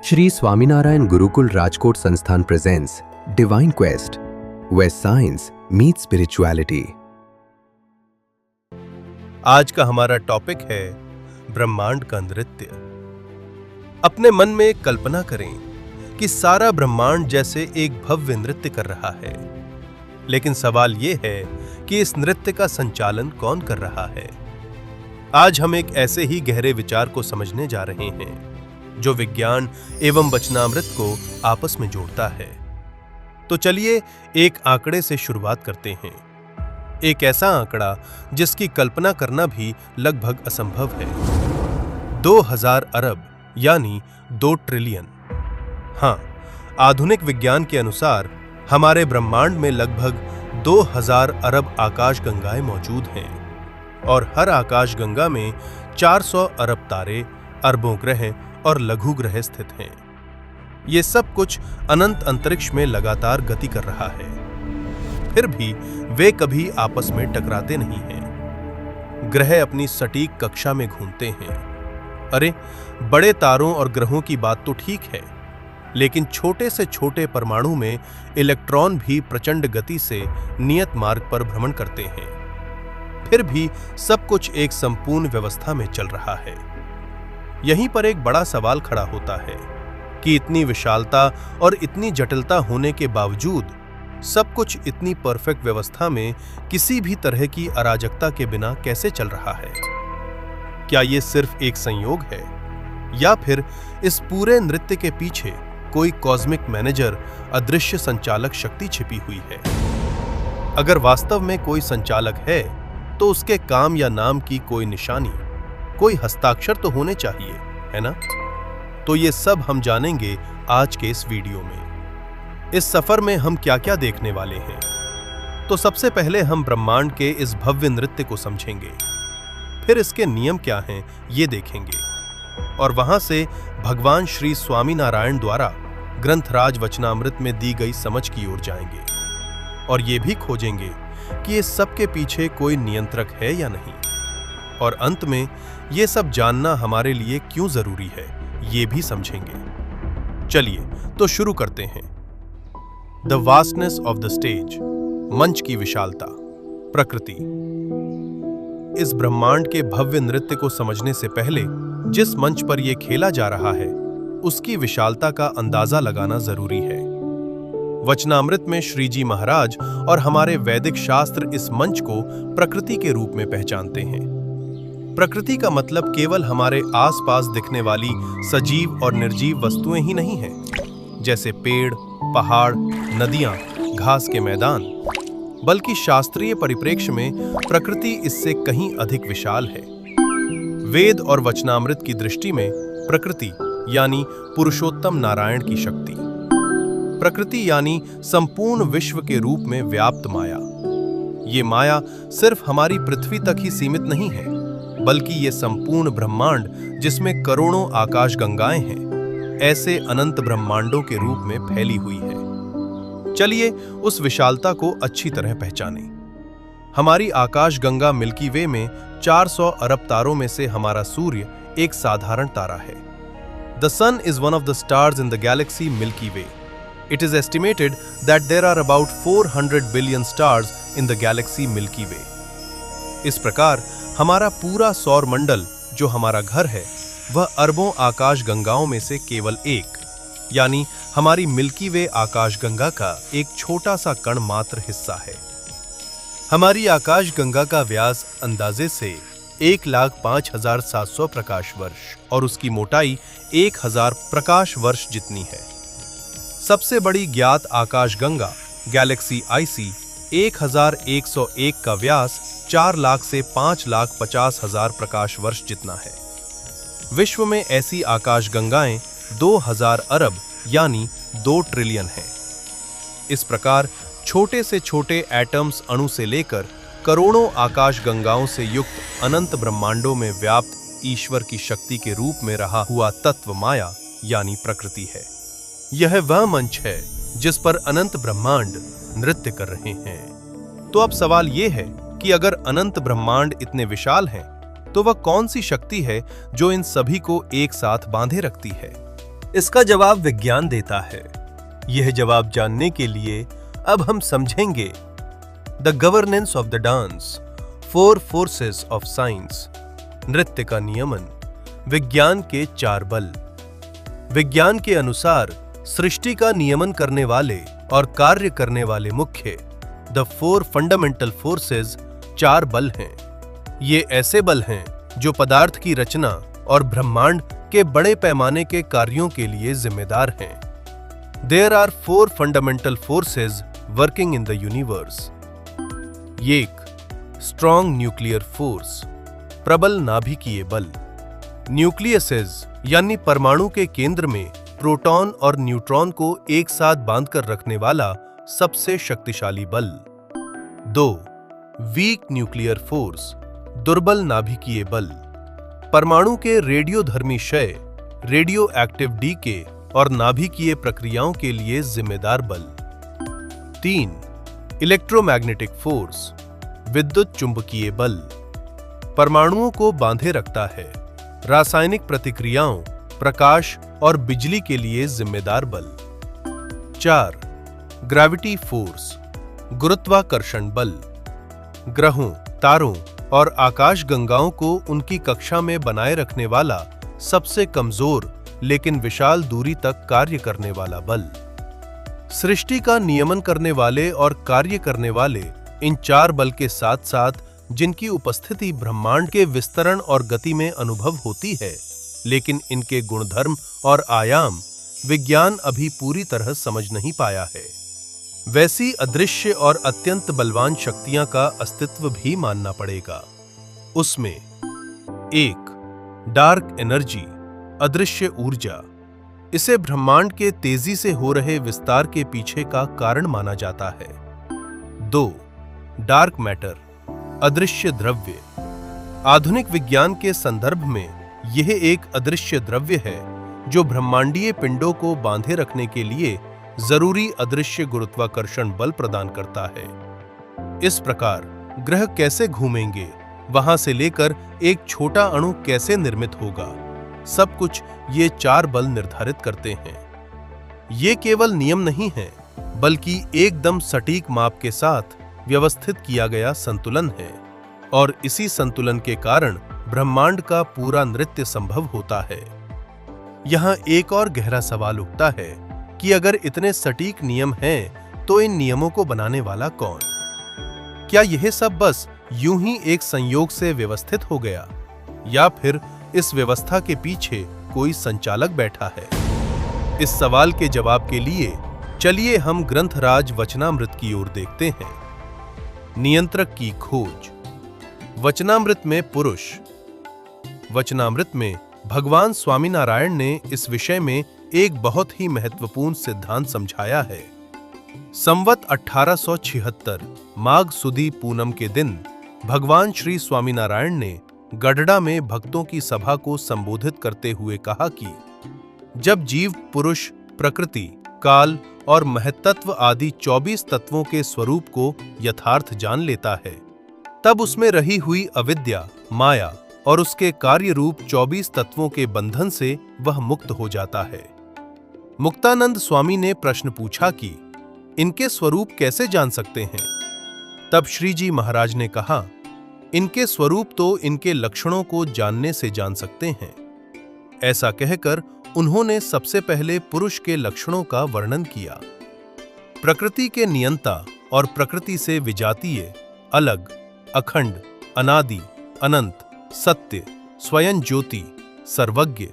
Shri Swaminarayan Gurukul Rajkot Sansthan presents Divine Quest, where science meets spirituality. आज का हमारा topic है ब्रह्मांड का नृत्य। अपने मन में एक कल्पना करें कि सारा ब्रह्मांड जैसे एक भव्य नृत्य कर रहा है, लेकिन सवाल यह है कि इस नृत्य का संचालन कौन कर रहा है। आज हम एक ऐसे ही गहरे विचार को समझने जा रहे हैं जो विज्ञान एवं वचनामृत को आपस में जोड़ता है। तो चलिए एक आंकड़े से शुरुआत करते हैं, एक ऐसा आंकड़ा जिसकी कल्पना करना भी लगभग असंभव है। 2000 अरब यानी 2 ट्रिलियन। हाँ, आधुनिक विज्ञान के अनुसार हमारे ब्रह्मांड में लगभग 2000 अरब आकाशगंगाएं मौजूद हैं और हर आकाशगंगा में 400 अरब तारे, अरबों ग्रह और लघु ग्रह स्थित हैं। ये सब कुछ अनंत अंतरिक्ष में लगातार गति कर रहा है, फिर भी वे कभी आपस में टकराते नहीं हैं। ग्रह अपनी सटीक कक्षा में घूमते हैं। अरे, बड़े तारों और ग्रहों की बात तो ठीक है, लेकिन छोटे से छोटे परमाणु में इलेक्ट्रॉन भी प्रचंड गति से नियत मार्ग पर भ्रमण करते हैं। फिर भी सब कुछ एक संपूर्ण व्यवस्था में चल रहा है। यहीं पर एक बड़ा सवाल खड़ा होता है कि इतनी विशालता और इतनी जटिलता होने के बावजूद सब कुछ इतनी परफेक्ट व्यवस्था में किसी भी तरह की अराजकता के बिना कैसे चल रहा है। क्या ये सिर्फ एक संयोग है या फिर इस पूरे नृत्य के पीछे कोई कॉस्मिक मैनेजर, अदृश्य संचालक शक्ति छिपी हुई है? अगर वास्तव में कोई संचालक है तो उसके काम या नाम की कोई निशानी, कोई हस्ताक्षर तो होने चाहिए, है ना? तो ये सब हम जानेंगे आज के इस वीडियो में। इस सफर में हम क्या क्या देखने वाले हैं? तो सबसे पहले हम ब्रह्मांड के इस भव्य नृत्य को समझेंगे, फिर इसके नियम क्या हैं ये देखेंगे, और वहां से भगवान श्री स्वामीनारायण द्वारा ग्रंथराज वचनामृत में दी गई समझ की ओर जाएंगे और ये भी खोजेंगे कि इस सब के पीछे कोई नियंत्रक है या नहीं, और अंत में ये सब जानना हमारे लिए क्यों जरूरी है ये भी समझेंगे। चलिए तो शुरू करते हैं। The vastness of the stage, मंच की विशालता, प्रकृति। इस ब्रह्मांड के भव्य नृत्य को समझने से पहले जिस मंच पर यह खेला जा रहा है उसकी विशालता का अंदाजा लगाना जरूरी है। वचनामृत में श्री जी महाराज और हमारे वैदिक शास्त्र इस मंच को प्रकृति के रूप में पहचानते हैं। प्रकृति का मतलब केवल हमारे आसपास दिखने वाली सजीव और निर्जीव वस्तुएं ही नहीं हैं, जैसे पेड़, पहाड़, नदियां, घास के मैदान, बल्कि शास्त्रीय परिप्रेक्ष्य में प्रकृति इससे कहीं अधिक विशाल है। वेद और वचनामृत की दृष्टि में प्रकृति यानी पुरुषोत्तम नारायण की शक्ति, प्रकृति यानी संपूर्ण विश्व के रूप में व्याप्त माया। ये माया सिर्फ हमारी पृथ्वी तक ही सीमित नहीं है, बल्कि ये संपूर्ण ब्रह्मांड जिसमें करोड़ों आकाशगंगाएं हैं, ऐसे अनंत ब्रह्मांडों के रूप में फैली हुई है। चलिए उस विशालता को अच्छी तरह पहचानें। हमारी आकाशगंगा मिल्की वे में 400 अरब तारों में से हमारा सूर्य एक साधारण तारा है। The sun is one of the stars in the galaxy Milky Way. It is estimated that there are about 400 billion stars in the galaxy Milky Way. इस प्रकार हमारा पूरा सौर मंडल जो हमारा घर है वह अरबों आकाश गंगाओं में से केवल एक, यानी हमारी मिल्की वे आकाश गंगा का एक छोटा सा कण मात्र हिस्सा है। हमारी आकाश गंगा का व्यास अंदाजे से 1,05,700 प्रकाश वर्ष और उसकी मोटाई 1000 प्रकाश वर्ष जितनी है। सबसे बड़ी ज्ञात आकाशगंगा गैलेक्सी आईसी 1101 का व्यास 4 लाख से 5,50,000 प्रकाश वर्ष जितना है। विश्व में ऐसी आकाशगंगाएं 2000 अरब यानी 2 ट्रिलियन हैं। इस प्रकार छोटे से छोटे एटम्स अणु से लेकर करोड़ों आकाशगंगाओं से युक्त अनंत ब्रह्मांडों में व्याप्त ईश्वर की शक्ति के रूप में रहा हुआ तत्व माया यानी प्रकृति है। यह वह मंच है जिस पर अनंत ब्रह्मांड नृत्य कर रहे हैं। तो अब सवाल यह है कि अगर अनंत ब्रह्मांड इतने विशाल हैं, तो वह कौन सी शक्ति है जो इन सभी को एक साथ बांधे रखती है? इसका जवाब विज्ञान देता है। यह जवाब जानने के लिए अब हम समझेंगे the governance of the dance, 4 forces of science, नृत्य का नियमन, विज्ञान के 4 बल। विज्ञान के अनुसार सृष्टि का नियमन करने वाले और कार्य करने वाले मुख्य द 4 फंडामेंटल फोर्सेस 4 बल हैं। ये ऐसे बल हैं जो पदार्थ की रचना और ब्रह्मांड के बड़े पैमाने के कार्यों के लिए जिम्मेदार हैं। There are 4 fundamental forces working in the universe. 1. Strong nuclear force, प्रबल नाभिकीय बल। न्यूक्लियसेस यानी परमाणु के केंद्र में प्रोटॉन और न्यूट्रॉन को एक साथ बांधकर रखने वाला सबसे शक्तिशाली बल। 2. वीक न्यूक्लियर फोर्स, दुर्बल नाभिकीय बल। परमाणु के रेडियोधर्मी क्षय, रेडियो एक्टिव डीके और नाभिकीय प्रक्रियाओं के लिए जिम्मेदार बल। 3. इलेक्ट्रोमैग्नेटिक फोर्स, विद्युत चुंबकीय बल। परमाणुओं को बांधे रखता है, रासायनिक प्रतिक्रियाओं, प्रकाश और बिजली के लिए जिम्मेदार बल। 4. ग्रेविटी फोर्स, गुरुत्वाकर्षण बल। ग्रहों, तारों और आकाशगंगाओं को उनकी कक्षा में बनाए रखने वाला सबसे कमजोर लेकिन विशाल दूरी तक कार्य करने वाला बल। सृष्टि का नियमन करने वाले और कार्य करने वाले इन 4 बल के साथ साथ जिनकी उपस्थिति ब्रह्मांड के विस्तरण और गति में अनुभव होती है, लेकिन इनके गुणधर्म और आयाम विज्ञान अभी पूरी तरह समझ नहीं पाया है। वैसी अदृश्य और अत्यंत बलवान शक्तियां का अस्तित्व भी मानना पड़ेगा। उसमें 1. डार्क एनर्जी, अदृश्य ऊर्जा। इसे ब्रह्मांड के तेजी से हो रहे विस्तार के पीछे का कारण माना जाता है। 2. डार्क मैटर, अदृश्य द्रव्य। आधुनिक विज्ञान के संदर्भ में यह एक अदृश्य द्रव्य है जो ब्रह्मांडीय पिंडों को बांधे रखने के लिए जरूरी अदृश्य गुरुत्वाकर्षण बल प्रदान करता है। इस प्रकार ग्रह कैसे घूमेंगे, वहां से लेकर एक छोटा अणु कैसे निर्मित होगा, सब कुछ ये 4 बल निर्धारित करते हैं। ये केवल नियम नहीं है, बल्कि एकदम सटीक माप के साथ व्यवस्थित किया गया संतुलन है, और इसी संतुलन के कारण ब्रह्मांड का पूरा नृत्य संभव होता है। यहां एक और गहरा सवाल उठता है कि अगर इतने सटीक नियम हैं, तो इन नियमों को बनाने वाला कौन? क्या यह सब बस यूं ही एक संयोग से व्यवस्थित हो गया, या फिर इस व्यवस्था के पीछे कोई संचालक बैठा है? इस सवाल के जवाब के लिए चलिए हम ग्रंथराज वचनामृत की ओर देखते हैं। नियंत्रक की खोज। वचनामृत में पुरुष। वचनामृत में भगवान स्वामीनारायण ने इस विषय में एक बहुत ही महत्वपूर्ण सिद्धांत समझाया है। संवत 1876 माघ सुदी पूनम के दिन भगवान श्री स्वामीनारायण ने गढ़ड़ा में भक्तों की सभा को संबोधित करते हुए कहा कि जब जीव पुरुष, प्रकृति, काल और महत्त्व आदि 24 तत्वों के स्वरूप को यथार्थ जान लेता है, तब उसमें रही हुई अविद्या, माया और उसके कार्य रूप 24 तत्वों के बंधन से वह मुक्त हो जाता है। मुक्तानंद स्वामी ने प्रश्न पूछा कि इनके स्वरूप कैसे जान सकते हैं? तब श्री जी महाराज ने कहा, इनके स्वरूप तो इनके लक्षणों को जानने से जान सकते हैं। ऐसा कहकर उन्होंने सबसे पहले पुरुष के लक्षणों का वर्णन किया। प्रकृति के नियंता और प्रकृति से विजातीय, अलग, अखंड, अनादि, अनंत, सत्य, स्वयं ज्योति, सर्वज्ञ,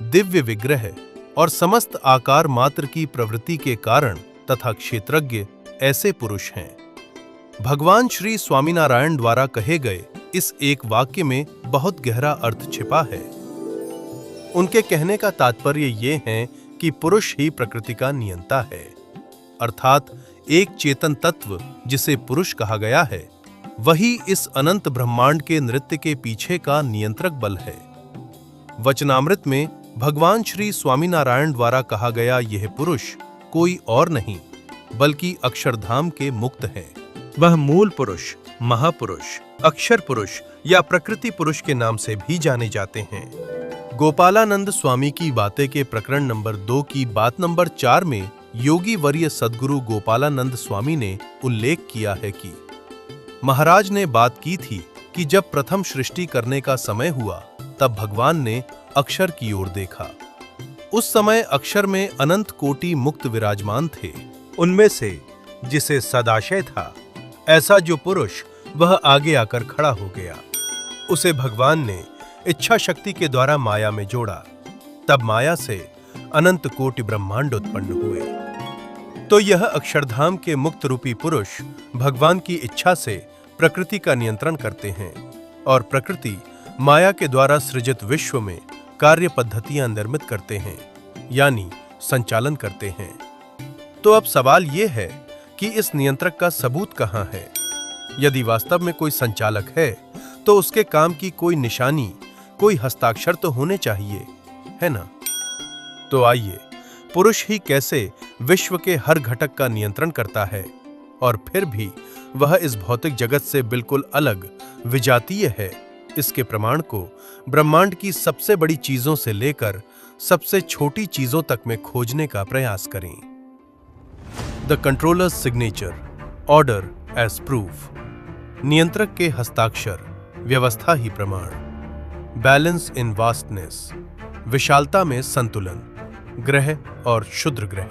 दिव्य विग्रह और समस्त आकार मात्र की प्रवृत्ति के कारण तथा क्षेत्रज्ञ ऐसे पुरुष हैं। भगवान श्री स्वामीनारायण द्वारा कहे गए इस एक वाक्य में बहुत गहरा अर्थ छिपा है। उनके कहने का तात्पर्य ये है कि पुरुष ही प्रकृति का नियंता है, अर्थात एक चेतन तत्व जिसे पुरुष कहा गया है, वही इस अनंत ब्रह्मांड के नृत्य के पीछे का नियंत्रक बल है। वचनामृत में भगवान श्री स्वामीनारायण द्वारा कहा गया यह पुरुष कोई और नहीं बल्कि अक्षरधाम के मुक्त है। वह मूल पुरुष, महापुरुष, अक्षर पुरुष या प्रकृति पुरुष के नाम से भी जाने जाते हैं। गोपालानंद स्वामी की बातें के प्रकरण नंबर 2 की बात नंबर 4 में योगी वर्य सद्गुरु गोपालानंद स्वामी ने उल्लेख किया है कि महाराज ने बात की थी कि जब प्रथम सृष्टि करने का समय हुआ तब भगवान ने अक्षर की ओर देखा। उस समय अक्षर में अनंत कोटि मुक्त विराजमान थे। उनमें से जिसे सदाशय था, ऐसा जो पुरुष, वह आगे आकर खड़ा हो गया। उसे भगवान ने इच्छा शक्ति के द्वारा माया में जोड़ा। तब माया से अनंत कोटि ब्रह्मांड उत्पन्न हुए। तो यह अक्षरधाम के मुक्त रूपी पुरुष भगवान की इच्छा से प्रकृति का नियंत्रण करते हैं और प्रकृति माया के द्वारा सृजित विश्व में कार्य पद्धतियां निर्मित करते हैं, यानी संचालन करते हैं। तो अब सवाल यह है कि इस नियंत्रक का सबूत कहां है? यदि वास्तव में कोई संचालक है तो उसके काम की कोई निशानी, कोई हस्ताक्षर तो होने चाहिए, है ना? तो आइए, पुरुष ही कैसे विश्व के हर घटक का नियंत्रण करता है और फिर भी वह इस भौतिक जगत से बिल्कुल अलग, विजातीय है, इसके प्रमाण को ब्रह्मांड की सबसे बड़ी चीजों से लेकर सबसे छोटी चीजों तक में खोजने का प्रयास करें। The controller's signature, order as proof. नियंत्रक के हस्ताक्षर, व्यवस्था ही प्रमाण। बैलेंस इन वास्टनेस, विशालता में संतुलन। ग्रह और क्षुद्र ग्रह।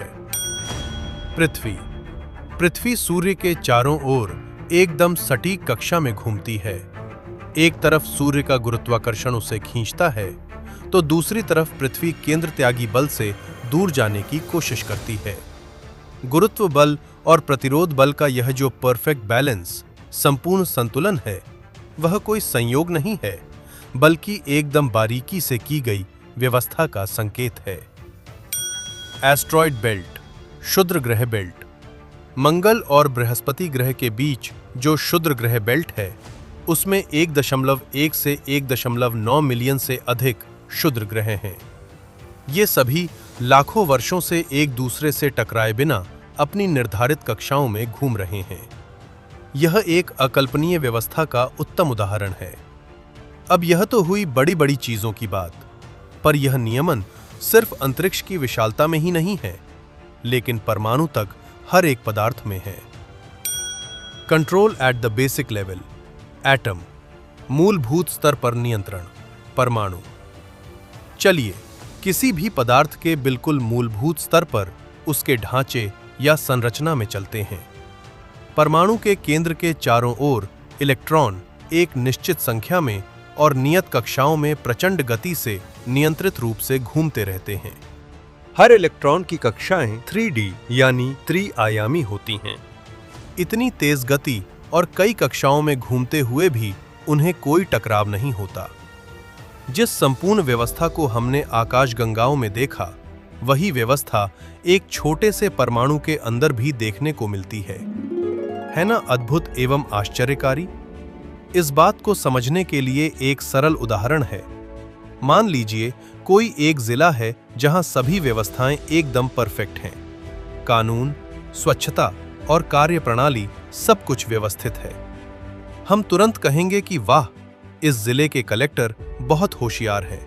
पृथ्वी सूर्य के चारों ओर एकदम सटीक कक्षा में घूमती है। एक तरफ सूर्य का गुरुत्वाकर्षण उसे खींचता है तो दूसरी तरफ पृथ्वी केंद्र त्यागी बल से दूर जाने की कोशिश करती है। गुरुत्व बल और प्रतिरोध बल का यह जो परफेक्ट बैलेंस, संपूर्ण संतुलन है, वह कोई संयोग नहीं है, बल्कि एकदम बारीकी से की गई व्यवस्था का संकेत है। एस्ट्रॉयड बेल्ट, क्षुद्र ग्रह बेल्ट। मंगल और बृहस्पति ग्रह के बीच जो क्षुद्र ग्रह बेल्ट है, उसमें 1.1 से 1.9 मिलियन से अधिक क्षुद्र ग्रह हैं। ये सभी लाखों वर्षों से एक दूसरे से टकराए बिना अपनी निर्धारित कक्षाओं में घूम रहे हैं। यह एक अकल्पनीय व्यवस्था का उत्तम उदाहरण है। अब यह तो हुई बड़ी बड़ी चीजों की बात, पर यह नियमन सिर्फ अंतरिक्ष की विशालता में ही नहीं है, लेकिन परमाणु तक हर एक पदार्थ में है। Control at the basic level, atom. मूलभूत स्तर पर नियंत्रण, परमाणु। चलिए किसी भी पदार्थ के बिल्कुल मूलभूत स्तर पर उसके ढांचे या संरचना में चलते हैं। परमाणु के केंद्र के चारों ओर इलेक्ट्रॉन एक निश्चित संख्या में और नियत कक्षाओं में प्रचंड गति से नियंत्रित रूप से घूमते रहते हैं। हर इलेक्ट्रॉन की कक्षाएं 3D यानी त्रि-आयामी होती हैं। इतनी तेज गति और कई कक्षाओं में घूमते हुए भी उन्हें कोई टकराव नहीं होता। जिस संपूर्ण व्यवस्था को हमने आकाशगंगाओं में देखा, वही व्यवस्था एक छोटे से परमाणु के अंदर भी देखने को मिलती है ना अद्भुत एवं आश्चर्यकारी? इस बात को समझने के लिए एक सरल उदाहरण है। मान लीजिए कोई एक जिला है जहां सभी व्यवस्थाएं एकदम परफेक्ट हैं। कानून, स्वच्छता और कार्य प्रणाली सब कुछ व्यवस्थित है। हम तुरंत कहेंगे कि वाह, इस जिले के कलेक्टर बहुत होशियार है।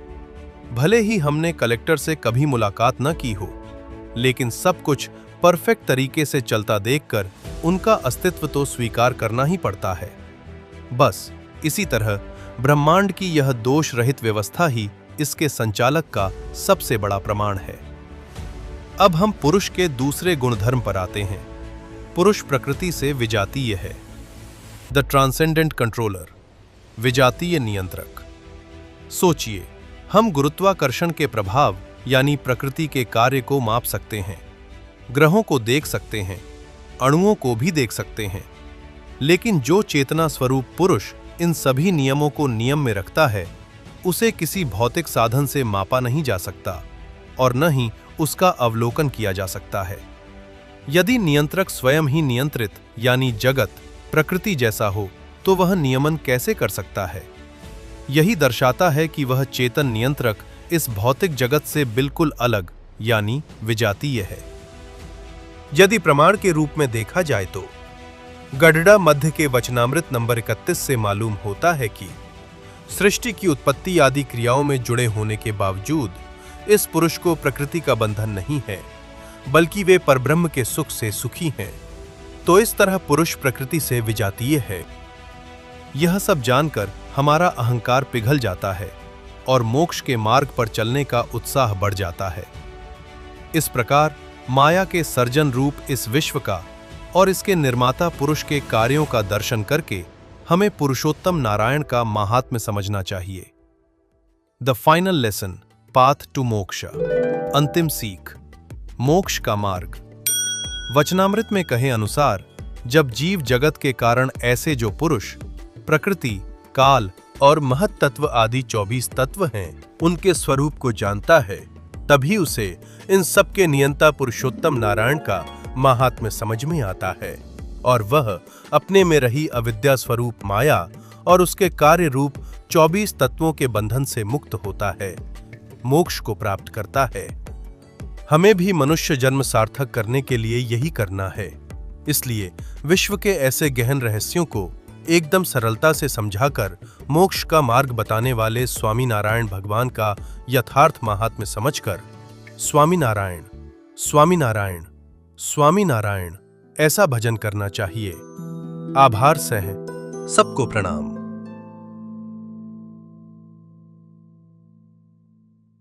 भले ही हमने कलेक्टर से कभी मुलाकात न की हो, लेकिन सब कुछ परफेक्ट तरीके से चलता देखकर उनका अस्तित्व तो स्वीकार करना ही पड़ता है। बस इसी तरह ब्रह्मांड की यह दोष रहित व्यवस्था ही इसके संचालक का सबसे बड़ा प्रमाण है। अब हम पुरुष के दूसरे गुणधर्म पर आते हैं। पुरुष प्रकृति से विजातीय है। द ट्रांसेंडेंट कंट्रोलर, विजातीय नियंत्रक। सोचिए, हम गुरुत्वाकर्षण के प्रभाव यानी प्रकृति के कार्य को माप सकते हैं, ग्रहों को देख सकते हैं, अणुओं को भी देख सकते हैं, लेकिन जो चेतना स्वरूप पुरुष इन सभी नियमों को नियम में रखता है, उसे किसी भौतिक साधन से मापा नहीं जा सकता और न ही उसका अवलोकन किया जा सकता है। यदि नियंत्रक स्वयं ही नियंत्रित यानी जगत, प्रकृति जैसा हो, तो वह नियमन कैसे कर सकता है? यही दर्शाता है कि वह चेतन नियंत्रक इस भौतिक जगत से बिल्कुल अलग यानी विजातीय है। यदि प्रमाण के रूप में देखा जाए तो गढ़ड़ा मध्य के वचनामृत नंबर 31 से मालूम होता है कि सृष्टि की उत्पत्ति आदि क्रियाओं में जुड़े होने के बावजूद इस पुरुष को प्रकृति का बंधन नहीं है, बल्कि वे परब्रह्म के सुख से सुखी हैं। तो इस तरह पुरुष प्रकृति से विजातीय है। यह सब जानकर हमारा अहंकार पिघल जाता है और मोक्ष के मार्ग पर चलने का उत्साह बढ़ जाता है। इस प्रकार माया के सर्जन रूप इस विश्व का और इसके निर्माता पुरुष के कार्यों का दर्शन करके हमें पुरुषोत्तम नारायण का महात्म्य समझना चाहिए। The final lesson, path to moksha. अंतिम सीख, मोक्ष का मार्ग। वचनामृत में कहे अनुसार जब जीव जगत के कारण ऐसे जो पुरुष, प्रकृति, काल और महत तत्व आदि 24 तत्व हैं, उनके स्वरूप को जानता है, तभी उसे इन सब के नियंता पुरुषोत्तम नारायण का महात्म्य समझ में आता है और वह अपने में रही अविद्या स्वरूप माया और उसके कार्य रूप 24 तत्वों के बंधन से मुक्त होता है, मोक्ष को प्राप्त करता है। हमें भी मनुष्य जन्म सार्थक करने के लिए यही करना है। इसलिए विश्व के ऐसे गहन रहस्यों को एकदम सरलता से समझाकर मोक्ष का मार्ग बताने वाले स्वामी नारायण भगवान का यथार्थ महात्म्य समझकर स्वामी नारायण, स्वामी नारायण, स्वामी नारायण ऐसा भजन करना चाहिए। आभार सह सबको प्रणाम।